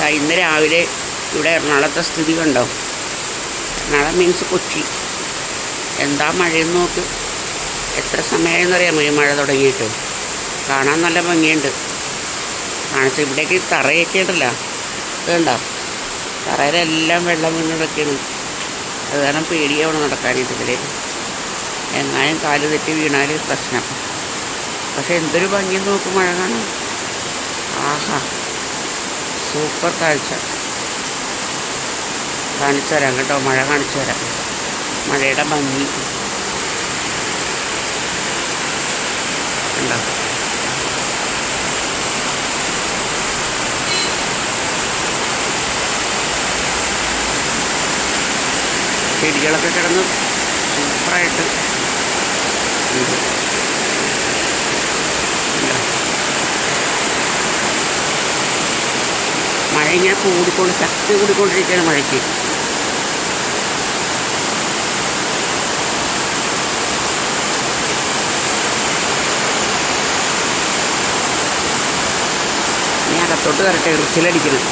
ഇന്ന് രാവിലെ ഇവിടെ എറണാകുളത്തെ സ്ഥിതി കണ്ടോ? എറണാകുളം മീൻസ് കൊച്ചി. എന്താ മഴയെന്ന് നോക്ക്. എത്ര സമയമെന്നറിയാമോ ഈ മഴ തുടങ്ങിയിട്ട്? കാണാൻ നല്ല ഭംഗിയുണ്ട്. കാണിച്ച ഇവിടേക്ക് തറയൊക്കെ ഉണ്ടല്ലോ, ഇത് കണ്ടോ? തറയിലെല്ലാം വെള്ളം വീണിടയ്ക്കാണ്. അത് കാരണം പേടിയാവണം നടക്കാനായിട്ട് ഇതിൽ. എങ്ങാനും കാല് തെറ്റി വീണാൽ പ്രശ്നം. പക്ഷെ എന്തൊരു ഭംഗിയെന്ന് നോക്ക് മഴ കാണാൻ. ആഹാ, സൂപ്പർ കാഴ്ച. കാണിച്ചു തരാം കേട്ടോ, മഴ കാണിച്ചു തരാം. മഴയുടെ ഭംഗി ഉണ്ടോ? ചെടികളൊക്കെ കിടന്ന് സൂപ്പറായിട്ട് ഉണ്ട്. മഴ ഇങ്ങനെ ശക്തി കൂടിക്കൊണ്ടിരിക്കുകയാണ് മഴയ്ക്ക്. ഇനി അകത്തോട്ട് കയറട്ടെ, ഇറിച്ചിലടിക്കണം.